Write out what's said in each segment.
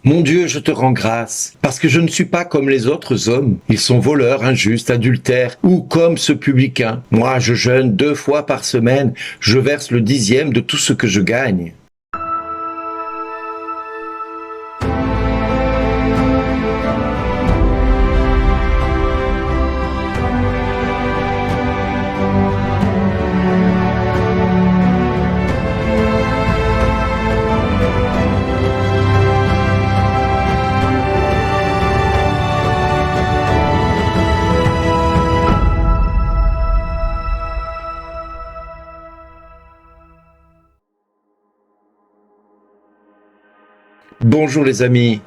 Mon Dieu, je te rends grâce, parce que je ne suis pas comme les autres hommes. Ils sont voleurs, injustes, adultères, ou comme ce publicain. Moi, je jeûne 2 fois par semaine, je verse le 10e de tout ce que je gagne. Bonjour les amis.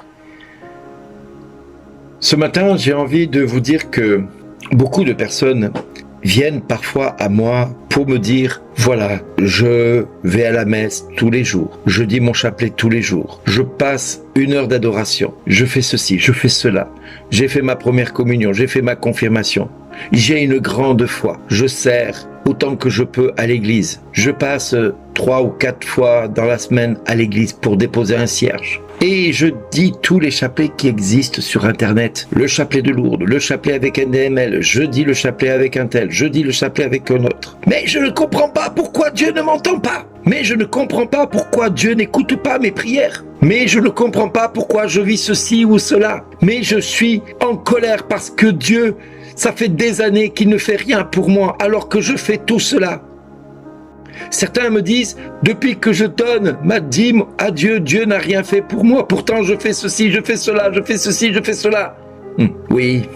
Ce matin, j'ai envie de vous dire que beaucoup de personnes viennent parfois à moi pour me dire, voilà, je vais à la messe tous les jours, je dis mon chapelet tous les jours, je passe 1 heure d'adoration, je fais ceci, je fais cela, j'ai fait ma première communion, j'ai fait ma confirmation, j'ai une grande foi, je sers autant que je peux à l'église, je passe 3 ou 4 fois dans la semaine à l'église pour déposer un cierge. Et je dis tous les chapelets qui existent sur Internet. Le chapelet de Lourdes, le chapelet avec NDML, je dis le chapelet avec un tel, je dis le chapelet avec un autre. Mais je ne comprends pas pourquoi Dieu ne m'entend pas. Mais je ne comprends pas pourquoi Dieu n'écoute pas mes prières. Mais je ne comprends pas pourquoi je vis ceci ou cela. Mais je suis en colère parce que Dieu, ça fait des années qu'il ne fait rien pour moi alors que je fais tout cela. Certains me disent, depuis que je donne ma dîme à Dieu, Dieu n'a rien fait pour moi. Pourtant, je fais ceci, je fais cela, je fais ceci, je fais cela. Oui,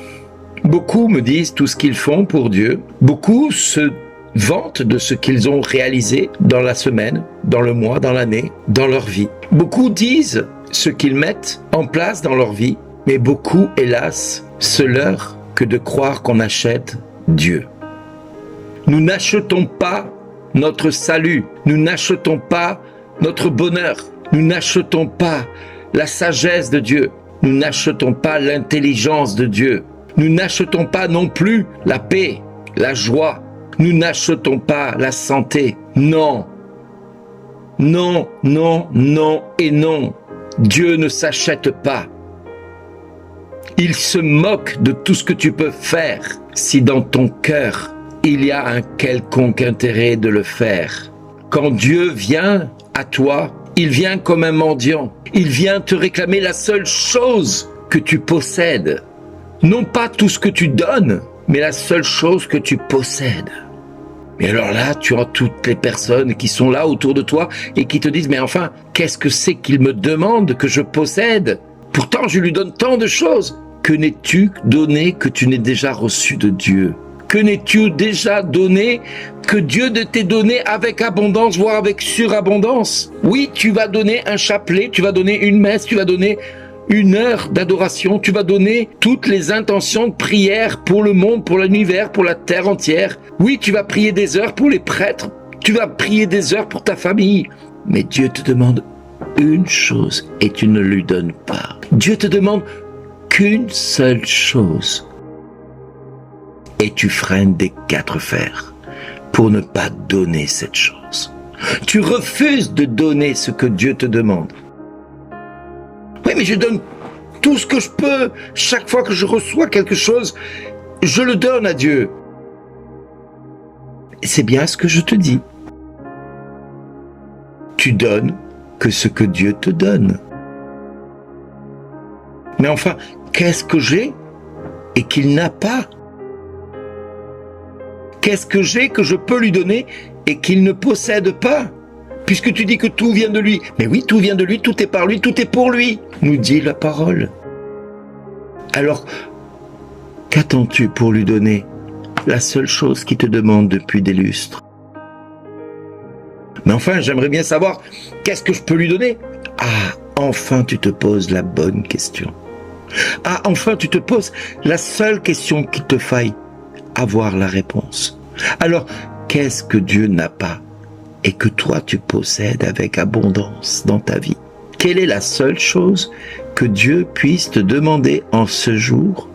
beaucoup me disent tout ce qu'ils font pour Dieu. Beaucoup se vantent de ce qu'ils ont réalisé dans la semaine, dans le mois, dans l'année, dans leur vie. Beaucoup disent ce qu'ils mettent en place dans leur vie, mais beaucoup, hélas, se leurrent que de croire qu'on achète Dieu. Nous n'achetons pas notre salut, nous n'achetons pas notre bonheur, nous n'achetons pas la sagesse de Dieu, nous n'achetons pas l'intelligence de Dieu, nous n'achetons pas non plus la paix, la joie, nous n'achetons pas la santé. Non, non, non, non et non, Dieu ne s'achète pas. Il se moque de tout ce que tu peux faire si dans ton cœur il y a un quelconque intérêt de le faire. Quand Dieu vient à toi, il vient comme un mendiant. Il vient te réclamer la seule chose que tu possèdes. Non pas tout ce que tu donnes, mais la seule chose que tu possèdes. Et alors là, tu as toutes les personnes qui sont là autour de toi et qui te disent, mais enfin, qu'est-ce que c'est qu'il me demande que je possède? Pourtant, je lui donne tant de choses. Que n'es-tu donné que tu n'aies déjà reçu de Dieu? Que n'es-tu déjà donné que Dieu t'ait donné avec abondance, voire avec surabondance? Oui, tu vas donner un chapelet, tu vas donner une messe, tu vas donner 1 heure d'adoration, tu vas donner toutes les intentions de prière pour le monde, pour l'univers, pour la terre entière. Oui, tu vas prier des heures pour les prêtres, tu vas prier des heures pour ta famille. Mais Dieu te demande une chose et tu ne lui donnes pas. Dieu te demande qu'une seule chose. Et tu freines des 4 fers pour ne pas donner cette chose. Tu refuses de donner ce que Dieu te demande. Oui, mais je donne tout ce que je peux. Chaque fois que je reçois quelque chose, je le donne à Dieu. C'est bien ce que je te dis. Tu donnes que ce que Dieu te donne. Mais enfin, qu'est-ce que j'ai et qu'il n'a pas? Qu'est-ce que j'ai que je peux lui donner et qu'il ne possède pas? Puisque tu dis que tout vient de lui. Mais oui, tout vient de lui, tout est par lui, tout est pour lui, nous dit la parole. Alors, qu'attends-tu pour lui donner la seule chose qu'il te demande depuis des lustres? Mais enfin, j'aimerais bien savoir, qu'est-ce que je peux lui donner? Ah, enfin tu te poses la bonne question. Ah, enfin tu te poses la seule question qu'il te faille avoir la réponse. Alors, qu'est-ce que Dieu n'a pas et que toi tu possèdes avec abondance dans ta vie? Quelle est la seule chose que Dieu puisse te demander en ce jour,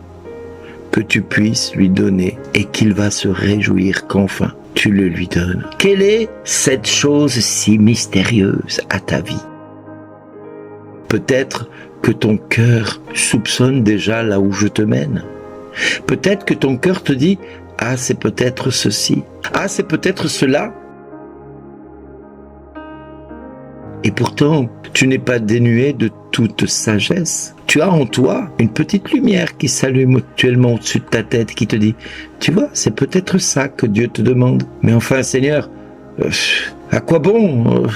que tu puisses lui donner et qu'il va se réjouir qu'enfin tu le lui donnes? Quelle est cette chose si mystérieuse à ta vie? Peut-être que ton cœur soupçonne déjà là où je te mène. Peut-être que ton cœur te dit « Ah, c'est peut-être ceci. Ah, c'est peut-être cela. » Et pourtant, tu n'es pas dénué de toute sagesse. Tu as en toi une petite lumière qui s'allume actuellement au-dessus de ta tête, qui te dit « Tu vois, c'est peut-être ça que Dieu te demande. Mais enfin, Seigneur, à quoi bon?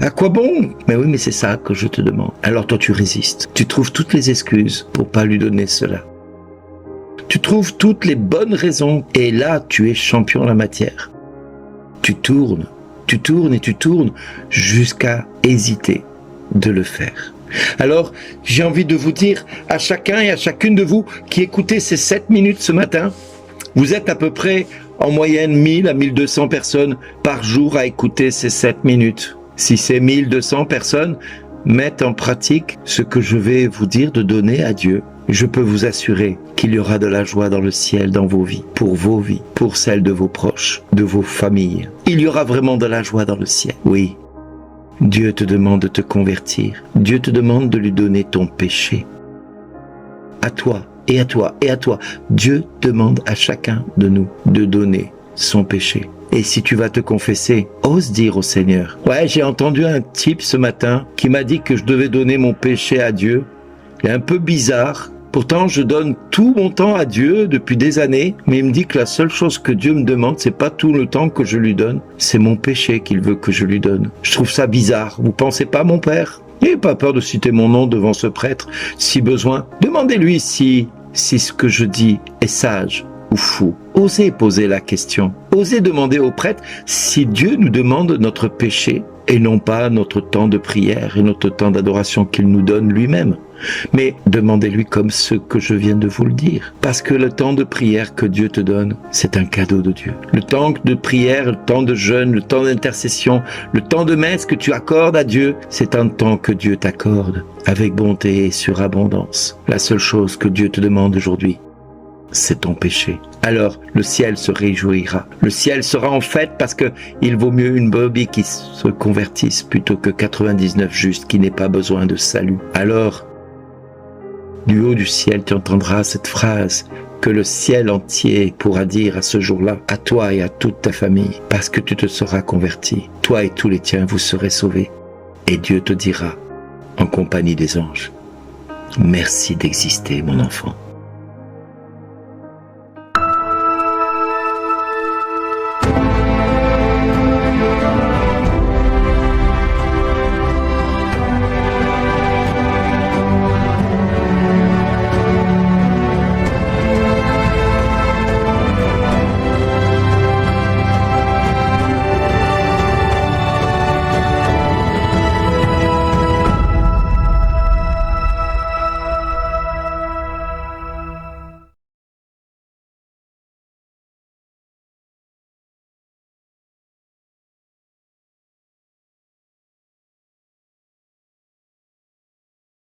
À quoi bon? » Mais oui, mais c'est ça que je te demande. Alors toi, tu résistes. Tu trouves toutes les excuses pour pas lui donner cela. Tu trouves toutes les bonnes raisons. Et là, tu es champion en la matière. Tu tournes et tu tournes jusqu'à hésiter de le faire. Alors, j'ai envie de vous dire à chacun et à chacune de vous qui écoutez ces 7 minutes ce matin, vous êtes à peu près en moyenne 1000 à 1200 personnes par jour à écouter ces 7 minutes. Si ces 1200 personnes mettent en pratique ce que je vais vous dire de donner à Dieu, je peux vous assurer qu'il y aura de la joie dans le ciel dans vos vies, pour celles de vos proches, de vos familles. Il y aura vraiment de la joie dans le ciel. Oui, Dieu te demande de te convertir. Dieu te demande de lui donner ton péché. À toi, et à toi, et à toi. Dieu demande à chacun de nous de donner son péché. Et si tu vas te confesser, ose dire au Seigneur. Ouais, j'ai entendu un type ce matin qui m'a dit que je devais donner mon péché à Dieu. Il est un peu bizarre. Pourtant, je donne tout mon temps à Dieu depuis des années, mais il me dit que la seule chose que Dieu me demande, c'est pas tout le temps que je lui donne, c'est mon péché qu'il veut que je lui donne. Je trouve ça bizarre. Vous pensez pas, mon père? N'ayez pas peur de citer mon nom devant ce prêtre, si besoin. Demandez-lui si ce que je dis est sage ou fou. Osez poser la question. Osez demander au prêtre si Dieu nous demande notre péché et non pas notre temps de prière et notre temps d'adoration qu'il nous donne lui-même. Mais demandez-lui comme ce que je viens de vous le dire. Parce que le temps de prière que Dieu te donne, c'est un cadeau de Dieu. Le temps de prière, le temps de jeûne, le temps d'intercession, le temps de messe que tu accordes à Dieu, c'est un temps que Dieu t'accorde avec bonté et surabondance. La seule chose que Dieu te demande aujourd'hui, c'est ton péché. Alors le ciel se réjouira. Le ciel sera en fête parce que il vaut mieux une brebis qui se convertisse plutôt que 99 justes qui n'aient pas besoin de salut. Alors, du haut du ciel, tu entendras cette phrase que le ciel entier pourra dire à ce jour-là, à toi et à toute ta famille, parce que tu te seras converti. Toi et tous les tiens, vous serez sauvés. Et Dieu te dira, en compagnie des anges, merci d'exister, mon enfant.